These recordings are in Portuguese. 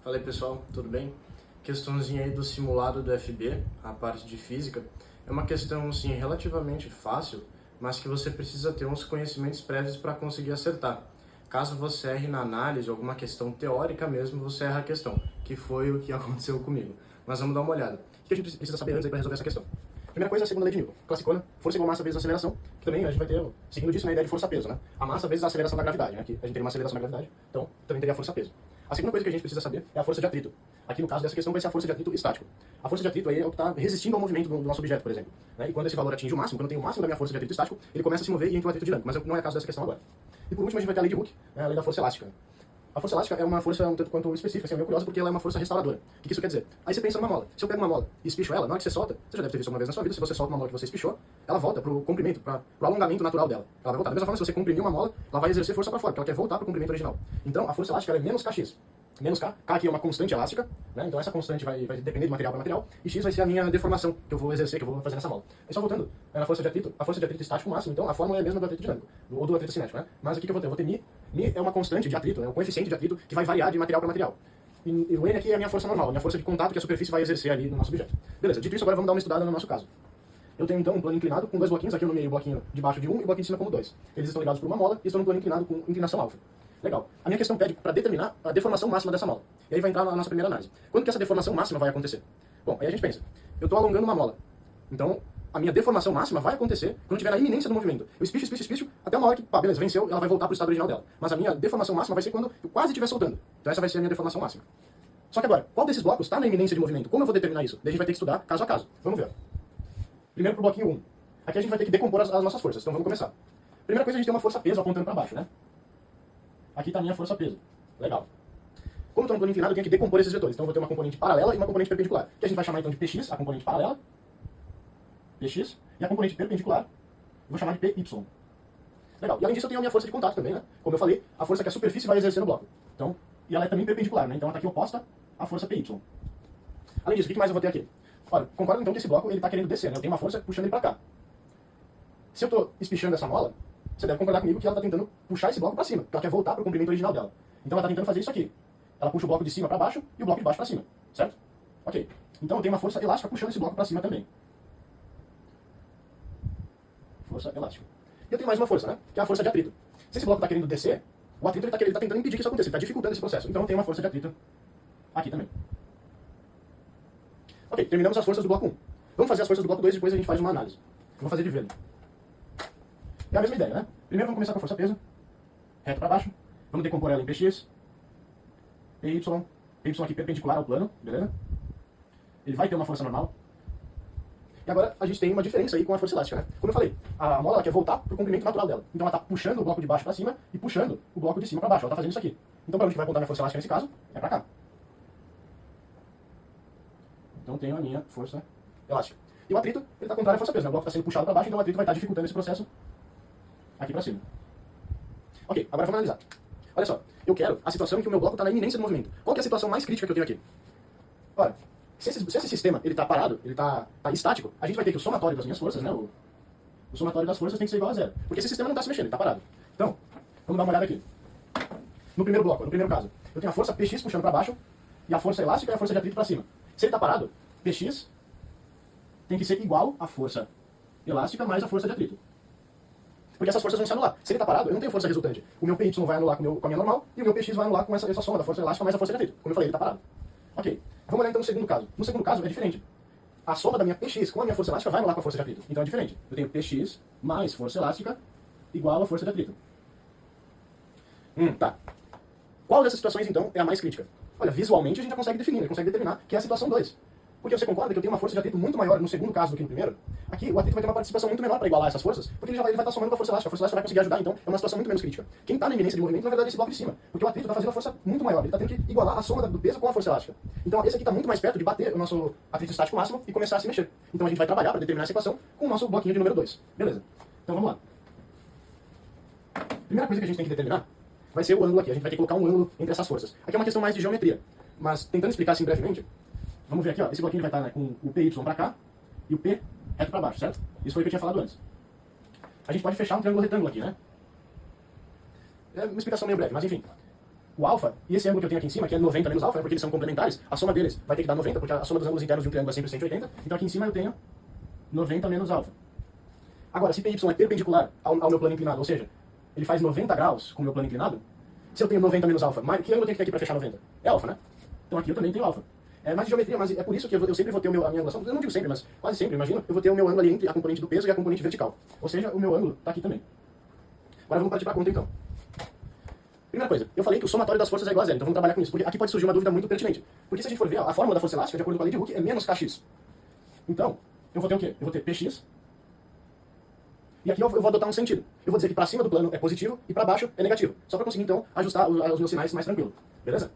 Fala aí pessoal, tudo bem? Questãozinha aí do simulado do FB, a parte de física. É uma questão assim, relativamente fácil, mas que você precisa ter uns conhecimentos prévios para conseguir acertar. Caso você erre na análise, alguma questão teórica mesmo, você erra a questão, que foi o que aconteceu comigo. Mas vamos dar uma olhada. O que a gente precisa saber antes para resolver essa questão? Primeira coisa é a segunda lei de Newton, classicona, força igual massa vezes aceleração, que também a gente vai ter, seguindo disso, a ideia de força-peso, né? A massa vezes a aceleração da gravidade, né? Aqui a gente tem uma aceleração da gravidade, então também teria a força-peso. A segunda coisa que a gente precisa saber é a força de atrito. Aqui no caso dessa questão vai ser a força de atrito estático. A força de atrito aí é o que está resistindo ao movimento do nosso objeto, por exemplo. Né? E quando esse valor atinge o máximo, quando eu tenho o máximo da minha força de atrito estático, ele começa a se mover e entra o atrito dinâmico, mas não é o caso dessa questão agora. E por último a gente vai ter a lei de Hooke, né? A lei da força elástica. A força elástica é uma força um tanto quanto específica, assim, é meio curiosa porque ela é uma força restauradora. O que isso quer dizer? Aí você pensa numa mola. Se eu pego uma mola e espicho ela, na hora que você solta, você já deve ter visto uma vez na sua vida, se você solta uma mola que você espichou, ela volta pro comprimento, pro alongamento natural dela. Ela vai voltar. Da mesma forma, se você comprimir uma mola, ela vai exercer força para fora, porque ela quer voltar pro comprimento original. Então, a força elástica ela é menos kx. Menos K. K aqui é uma constante elástica, né? Então essa constante vai depender de material para material, e X vai ser a minha deformação que eu vou exercer, que eu vou fazer nessa mola. E só voltando, na força de atrito, a força de atrito estático máximo, então a fórmula é a mesma do atrito dinâmico, ou do atrito cinético, né? Mas aqui que eu vou ter? Eu vou ter μ. μ é uma constante de atrito, é um coeficiente de atrito que vai variar de material para material. E o N aqui é a minha força normal, a minha força de contato que a superfície vai exercer ali no nosso objeto. Beleza, dito isso, agora vamos dar uma estudada no nosso caso. Eu tenho então um plano inclinado com dois bloquinhos, aqui eu nomeei o bloquinho de baixo de 1 e o bloquinho de cima como 2. Eles estão ligados por uma mola e estão no plano inclinado com inclinação alfa. Legal. A minha questão pede para determinar a deformação máxima dessa mola. E aí vai entrar na nossa primeira análise. Quando que essa deformação máxima vai acontecer? Bom, aí a gente pensa, eu estou alongando uma mola. Então, a minha deformação máxima vai acontecer quando eu estiver na iminência do movimento. Eu espicho, até uma hora que, pá, beleza, venceu, ela vai voltar para o estado original dela. Mas a minha deformação máxima vai ser quando eu quase estiver soltando. Então essa vai ser a minha deformação máxima. Só que agora, qual desses blocos está na iminência de movimento? Como eu vou determinar isso? Daí a gente vai ter que estudar caso a caso. Vamos ver. Primeiro pro bloquinho 1. Aqui a gente vai ter que decompor as nossas forças, então vamos começar. Primeira coisa, a gente tem uma força-peso apontando para baixo, né? Aqui está a minha força-peso. Legal. Como eu estou no plano inclinado, eu tenho que decompor esses vetores. Então eu vou ter uma componente paralela e uma componente perpendicular. Que a gente vai chamar então de Px, a componente paralela. Px. E a componente perpendicular, eu vou chamar de Py. Legal. E além disso eu tenho a minha força de contato também, né? Como eu falei, a força que a superfície vai exercer no bloco. Então, e ela é também perpendicular, né? Então ela está aqui oposta à força Py. Além disso, o que mais eu vou ter aqui? Olha, concordo então que esse bloco está querendo descer, né? Eu tenho uma força puxando ele para cá. Se eu estou espichando essa mola, você deve concordar comigo que ela está tentando puxar esse bloco para cima, porque ela quer voltar para o comprimento original dela. Então ela está tentando fazer isso aqui. Ela puxa o bloco de cima para baixo e o bloco de baixo para cima, certo? Ok. Então eu tenho uma força elástica puxando esse bloco para cima também. Força elástica. E eu tenho mais uma força, né? Que é a força de atrito. Se esse bloco está querendo descer, o atrito está tentando impedir que isso aconteça, ele está dificultando esse processo. Então eu tenho uma força de atrito aqui também. Ok, terminamos as forças do bloco 1. Vamos fazer as forças do bloco 2 e depois a gente faz uma análise. Eu vou fazer de verde. É a mesma ideia, né? Primeiro vamos começar com a força-peso, reto para baixo. Vamos decompor ela em Px, Py, Py aqui perpendicular ao plano, beleza? Ele vai ter uma força normal. E agora a gente tem uma diferença aí com a força elástica, né? Como eu falei, a mola ela quer voltar para o comprimento natural dela. Então ela está puxando o bloco de baixo para cima e puxando o bloco de cima para baixo. Ela está fazendo isso aqui. Então para onde que vai apontar minha força elástica nesse caso? É para cá. Então tenho a minha força elástica. E o atrito, ele está contrário à força-peso, né? O bloco está sendo puxado para baixo, então o atrito vai estar dificultando esse processo aqui para cima. Ok, agora vamos analisar. Olha só, eu quero a situação em que o meu bloco está na iminência do movimento. Qual que é a situação mais crítica que eu tenho aqui? Ora, se esse sistema está parado, ele está estático, a gente vai ter que o somatório das minhas forças, né? O somatório das forças tem que ser igual a zero. Porque esse sistema não está se mexendo, ele está parado. Então, vamos dar uma olhada aqui. No primeiro bloco, no primeiro caso, eu tenho a força Px puxando para baixo e a força elástica e a força de atrito para cima. Se ele está parado, Px tem que ser igual à força elástica mais a força de atrito. Porque essas forças vão se anular. Se ele está parado, eu não tenho força resultante. O meu Py vai anular com a minha normal e o meu Px vai anular com essa soma da força elástica mais a força de atrito. Como eu falei, ele está parado. Ok. Vamos olhar então no segundo caso. No segundo caso é diferente. A soma da minha Px com a minha força elástica vai anular com a força de atrito. Então é diferente. Eu tenho Px mais força elástica igual a força de atrito. Tá. Qual dessas situações então é a mais crítica? Olha, visualmente a gente já consegue definir, consegue determinar que é a situação 2. Porque você concorda que eu tenho uma força de atrito muito maior no segundo caso do que no primeiro? Aqui o atrito vai ter uma participação muito menor para igualar essas forças, porque ele vai estar somando com a força elástica. A força elástica vai conseguir ajudar, então é uma situação muito menos crítica. Quem está na iminência de movimento, na verdade, é esse bloco de cima. Porque o atrito está fazendo uma força muito maior. Ele está tendo que igualar a soma do peso com a força elástica. Então esse aqui está muito mais perto de bater o nosso atrito estático máximo e começar a se mexer. Então a gente vai trabalhar para determinar essa equação com o nosso bloquinho de número 2. Beleza. Então vamos lá. Primeira coisa que a gente tem que determinar vai ser o ângulo aqui. A gente vai ter que colocar um ângulo entre essas forças. Aqui é uma questão mais de geometria. Mas tentando explicar assim brevemente, vamos ver aqui, ó, esse bloquinho vai estar, né, com o Py para cá e o P reto para baixo, certo? Isso foi o que eu tinha falado antes. A gente pode fechar um triângulo retângulo aqui, né? É uma explicação meio breve, mas enfim. o alfa e esse ângulo que eu tenho aqui em cima, que é 90 menos alfa, porque eles são complementares, a soma deles vai ter que dar 90, porque a soma dos ângulos internos de um triângulo é sempre 180, então aqui em cima eu tenho 90 menos alfa. Agora, se PY é perpendicular ao meu plano inclinado, ou seja, ele faz 90 graus com o meu plano inclinado, se eu tenho 90 menos alfa, que ângulo eu tenho que ter aqui para fechar 90? É alfa, né? Então aqui eu também tenho alfa. É mais de geometria, mas é por isso que eu sempre vou ter a minha angulação, eu não digo sempre, mas quase sempre, imagino, eu vou ter o meu ângulo ali entre a componente do peso e a componente vertical. Ou seja, o meu ângulo está aqui também. Agora vamos partir para a conta então. Primeira coisa, eu falei que o somatório das forças é igual a zero, então vamos trabalhar com isso, porque aqui pode surgir uma dúvida muito pertinente. Porque se a gente for ver, a fórmula da força elástica, de acordo com a lei de Hooke, é menos kx. Então, eu vou ter o quê? Eu vou ter px, e aqui eu vou adotar um sentido. Eu vou dizer que para cima do plano é positivo e para baixo é negativo. Só para conseguir, então, ajustar os meus sinais mais tranquilo. Beleza?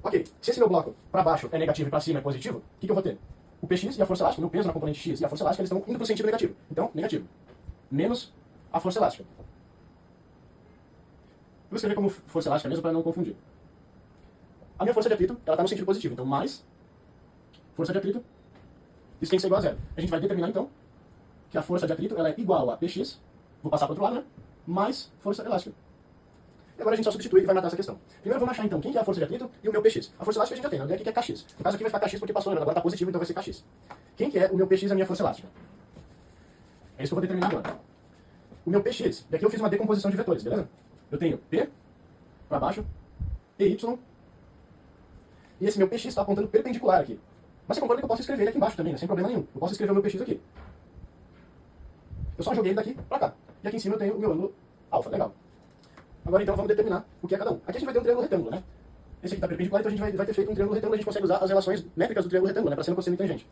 Ok, se esse meu bloco para baixo é negativo e para cima é positivo, o que eu vou ter? O px e a força elástica, o meu peso na componente x e a força elástica, eles estão indo para o sentido negativo. Então, negativo. Menos a força elástica. Vou escrever como força elástica mesmo para não confundir. A minha força de atrito, ela está no sentido positivo. Então, mais força de atrito, isso tem que ser igual a zero. A gente vai determinar, então, que a força de atrito ela é igual a px, vou passar para o outro lado, né? Mais força elástica. E agora a gente só substitui e vai matar essa questão. Primeiro vamos achar, então, quem que é a força de atrito e o meu px. A força elástica a gente já tem, né? Aqui que é kx. No caso aqui vai ficar kx porque passou, né? Agora está positivo, então vai ser kx. Quem que é o meu px e a minha força elástica? É isso que eu vou determinar agora. O meu px, daqui eu fiz uma decomposição de vetores, beleza? Eu tenho P para baixo, EY, e esse meu px está apontando perpendicular aqui. Mas você concorda que eu posso escrever ele aqui embaixo também, né? Sem problema nenhum. Eu posso escrever o meu px aqui. Eu só joguei ele daqui para cá. E aqui em cima eu tenho o meu ângulo alfa, legal. Agora então vamos determinar o que é cada um. Aqui a gente vai ter um triângulo retângulo, né? Esse aqui está perpendicular, então a gente vai ter feito um triângulo retângulo, a gente consegue usar as relações métricas do triângulo retângulo, né? Para seno, cosseno e tangente.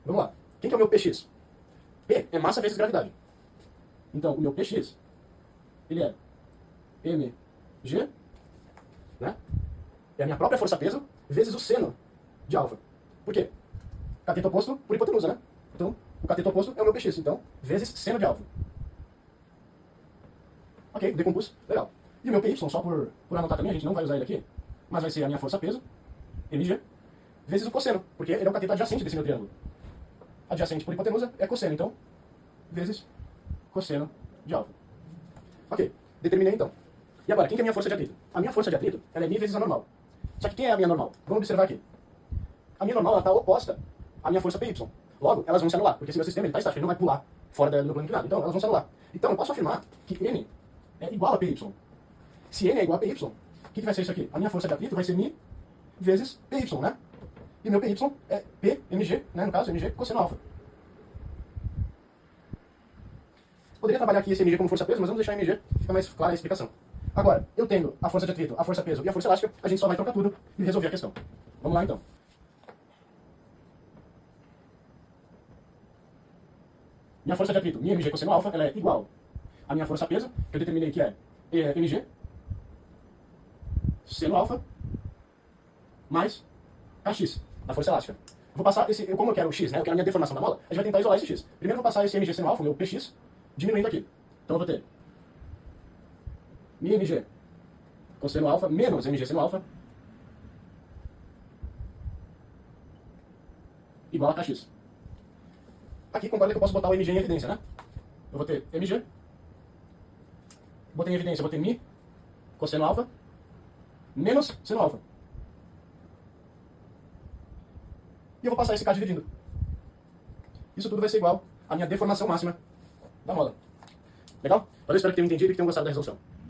Vamos lá. Quem que é o meu px? P é massa vezes gravidade. Então, o meu px, ele é mg, né? É a minha própria força-peso vezes o seno de alfa. Por quê? Cateto oposto por hipotenusa, né? Então, o cateto oposto é o meu px, então, vezes seno de alfa. Ok, decompus, legal. E o meu py, só por anotar também, a gente não vai usar ele aqui, mas vai ser a minha força-peso, mg, vezes o cosseno, porque ele é o cateto adjacente desse meu triângulo. Adjacente por hipotenusa é cosseno, então, vezes cosseno de alfa. Ok, determinei então. E agora, quem que é a minha força de atrito? A minha força de atrito, ela é mi vezes a normal. Só que quem é a minha normal? Vamos observar aqui. A minha normal, ela está oposta à minha força py. Logo, elas vão se anular, porque esse meu sistema está estático, ele não vai pular fora do meu plano inclinado. Então, elas vão se anular. Então, eu posso afirmar que n é igual a py. Se n é igual a py, o que vai ser isso aqui? A minha força de atrito vai ser mi vezes py, né? E meu py é p mg, né? No caso, mg cosseno alfa. Poderia trabalhar aqui esse mg como força-peso, mas vamos deixar mg, fica mais clara a explicação. Agora, eu tendo a força de atrito, a força-peso e a força elástica, a gente só vai trocar tudo e resolver a questão. Vamos lá, então. Minha força de atrito, minha mg cosseno alfa, ela é igual à minha força-peso, que eu determinei que é mg, seno alfa, mais kx, da força elástica. Vou passar esse, como eu quero o x, né? Eu quero a minha deformação da mola, a gente vai tentar isolar esse x. Primeiro eu vou passar esse mg seno alfa, o meu px, diminuindo aqui. Então eu vou ter mg cosseno alfa menos mg seno alfa igual a kx. Aqui concorda que eu posso botar o mg em evidência, né? Eu vou ter mg, botei em evidência, eu vou ter mi cosseno alfa menos seno alfa. E eu vou passar esse k dividindo. Isso tudo vai ser igual à minha deformação máxima da mola. Legal? Espero que tenham entendido e que tenham gostado da resolução.